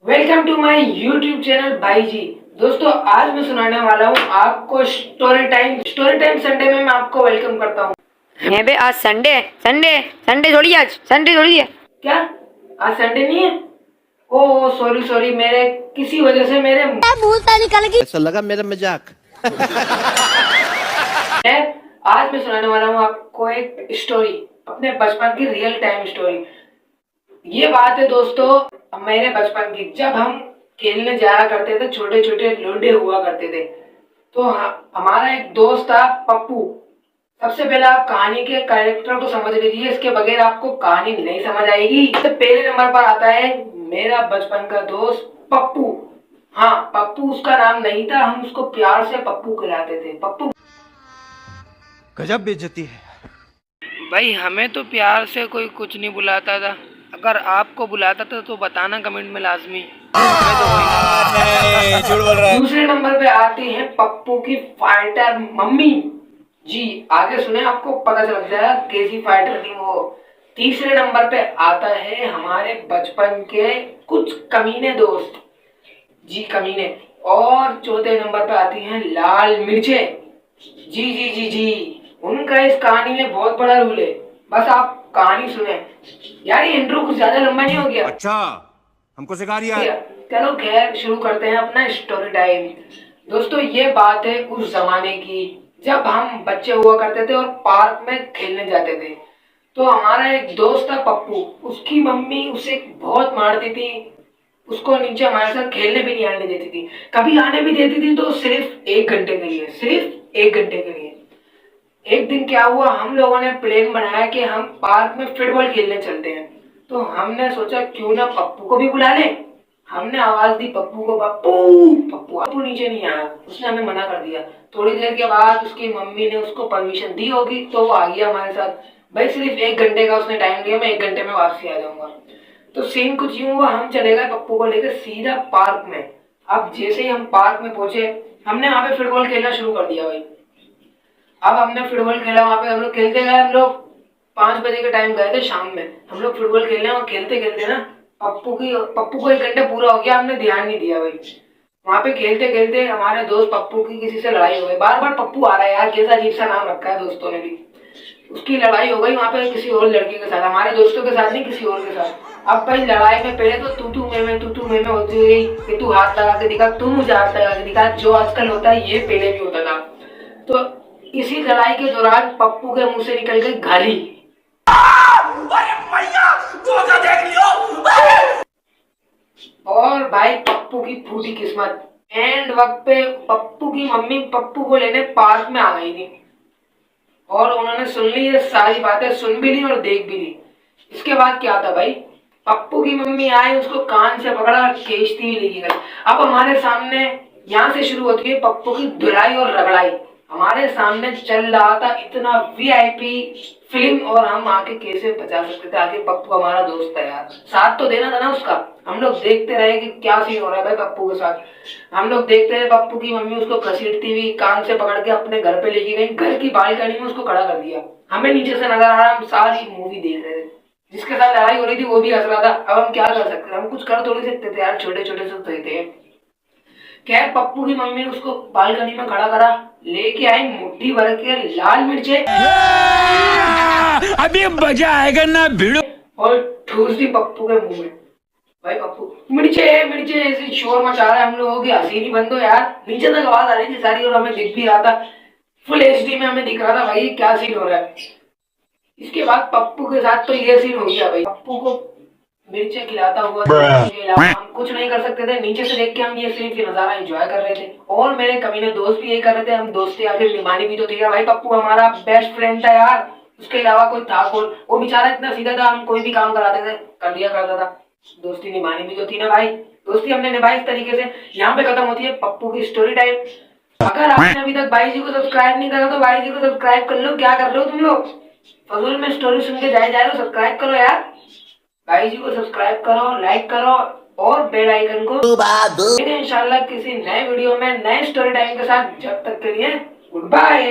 Welcome to my YouTube channel भाई जी। दोस्तों आज मैं सुनाने वाला हूँ आपको स्टोरी टाइम संडे में मैं आपको वेलकम करता हूँ। है बे, आज संडे संडे संडे थोड़ी, आज संडे थोड़ी है। क्या आज संडे नहीं है? ओ सॉरी मेरे किसी वजह से मेरे भूलता निकल गई। ऐसा लगा मेरा मजाक। आज मैं सुनाने वाला हूँ आपको एक स्टोरी, अपने बचपन की रियल टाइम स्टोरी। ये बात है दोस्तों मेरे बचपन की, जब हम खेलने जाया करते थे, छोटे छोटे लोंडे हुआ करते थे। तो हमारा एक दोस्त था पप्पू। सबसे पहले आप कहानी के कैरेक्टर को समझ लीजिए, इसके बगैर आपको कहानी नहीं समझ आएगी। तो पहले नंबर पर आता है मेरा बचपन का दोस्त पप्पू। हाँ, पप्पू उसका नाम नहीं था, हम उसको प्यार से पप्पू कहलाते थे। पप्पू गजब बेइज्जती है भाई, हमें तो प्यार से कोई कुछ नहीं बुलाता था। अगर आपको बुलाता था तो बताना कमेंट में लाजमी। दूसरे नंबर पे आती है पप्पू की फाइटर मम्मी जी। आगे सुने, आपको पता चल जाएगा कैसी फाइटर थी वो। तीसरे नंबर पे आता है हमारे बचपन के कुछ कमीने दोस्त जी, कमीने। और चौथे नंबर पे आती हैं लाल मिर्चे जी जी जी जी। उनका इस कहानी में बहुत बड़ा रोल है, बस आप कहानी सुने। यार ये इंट्रो कुछ ज्यादा लंबा नहीं हो गया? अच्छा, हमको सिखा रही है। चलो खैर, शुरू करते हैं अपना स्टोरी टाइम। दोस्तों ये बात है उस जमाने की, जब हम बच्चे हुआ करते थे और पार्क में खेलने जाते थे। तो हमारा एक दोस्त था पप्पू, उसकी मम्मी उसे बहुत मारती थी, उसको नीचे हमारे साथ खेलने भी नहीं आने देती थी। कभी आने भी देती थी तो सिर्फ 1 घंटे के लिए, सिर्फ 1 घंटे के लिए। एक दिन क्या हुआ, हम लोगों ने प्लान बनाया कि हम पार्क में फुटबॉल खेलने चलते हैं। तो हमने सोचा क्यों ना पप्पू को भी बुला लें। हमने आवाज दी पप्पू को, पप्पू पप्पू। पप्पू नीचे नहीं आया, उसने हमें मना कर दिया। थोड़ी देर के बाद उसकी मम्मी ने उसको परमिशन दी होगी तो वो आ गया हमारे साथ। भाई सिर्फ 1 घंटे का उसने टाइम दिया, मैं 1 घंटे में वापसी आ जाऊंगा। तो सीन कुछ यूं हुआ, हम चले गए पप्पू को लेकर सीधा पार्क में। अब जैसे ही हम पार्क में पहुंचे, हमने वहां पे फुटबॉल खेलना शुरू कर दिया। भाई अब हमने फुटबॉल खेला, वहां पे हम लोग खेलते गए। हम लोग 5 बजे के टाइम गए थे शाम में, हम लोग फुटबॉल खेलने, और खेलते खेलते ना पप्पू को 1 घंटा पूरा हो गया, हमने ध्यान नहीं दिया। भाई वहां पे खेलते खेलते हमारे दोस्त पप्पू की किसी से लड़ाई हो गई। बार बार पप्पू आ रहा है यार, कैसा अजीब सा नाम रखा है दोस्तों ने भी। उसकी लड़ाई हो गई वहां पे किसी और लड़के के साथ, हमारे दोस्तों के साथ नहीं, किसी और के साथ। अब भाई लड़ाई में पहले तो तू मैं होती गई कि तू हाथ लगा के दिखा, तू मुझे हाथ लगा के दिखा, जो आजकल होता है ये पहले भी होता था। तो इसी लड़ाई के दौरान पप्पू के मुंह से निकल गई गाली। और भाई पप्पू की फूटी किस्मत, एंड वक्त पे पप्पू की मम्मी पप्पू को लेने पार्क में आ गई थी, और उन्होंने सुन ली ये सारी बातें, सुन भी ली और देख भी ली। इसके बाद क्या था भाई, पप्पू की मम्मी आई, उसको कान से पकड़ा, खींचती हुई लेके गई। अब हमारे सामने यहाँ से शुरू होती है पप्पू की धुलाई और रगड़ाई। हमारे सामने चल रहा था इतना वीआईपी फिल्म, और हम आके कैसे बचा सकते थे? आगे पप्पू हमारा दोस्त है यार, साथ तो देना था ना उसका। हम लोग देखते रहे कि क्या सीन हो रहा है भाई पप्पू के साथ। हम लोग देखते रहे, पप्पू की मम्मी उसको घसीटती हुई कान से पकड़ के अपने घर पे लेके गई, घर की बालकनी में उसको खड़ा कर दिया। हमें नीचे से नजर आ रहा, हम सारी मूवी देख रहे थे। जिसके साथ लड़ाई हो रही थी वो भी हंस रहा था। अब हम क्या कर सकते थे? हम कुछ कर थोड़ी सकते थे यार, छोटे छोटे से थे। खैर पप्पू की मम्मी ने उसको बालकनी में खड़ा करा, लेके आई मुट्ठी भर के लाल मिर्चे, अभी मजा आएगा ना भिड़ो, और ठूस दी पप्पू के मुंह में। भाई पप्पू मिर्चे मिर्चे ऐसे शोर मचा रहा है, हम लोगों की हंसी नहीं बंद हो यार। नीचे तक आवाज आ रही थी सारी, और हमें दिख भी रहा था, फुल एचडी में हमें दिख रहा था भाई क्या सीन हो रहा है। इसके बाद पप्पू के साथ तो ये सीन हो गया भाई, पप्पू को मिर्चे खिलाता हुआ हम कुछ नहीं कर सकते थे। नीचे से देख के हम ये सिर्फ नजारा एंजॉय कर रहे थे, और मेरे कमीने दोस्त भी यही कर रहे थे। हम दोस्ती आखिर निभानी भी तो थी यार। भाई पप्पू हमारा बेस्ट फ्रेंड था यार, उसके अलावा कोई था कौन? वो बेचारा इतना सीधा था, हम कोई भी काम कराते थे कर दिया करता था। दोस्ती निभानी भी तो थी ना भाई, दोस्ती हमने निभाई इस तरीके से। यहाँ पे खत्म होती है पप्पू की स्टोरी टाइम। अगर आपने अभी तक भाई जी को सब्सक्राइब नहीं करा तो भाई जी को सब्सक्राइब कर लो। क्या कर रहे हो तुम लोग? फजूल में स्टोरी सुन के जाए जा रहे हो? सब्सक्राइब करो यार, भाई जी को सब्सक्राइब करो, लाइक करो, और बेल आइकन को। इंशाल्लाह किसी नए वीडियो में नए स्टोरी टाइम के साथ। जब तक के लिए गुड बाय।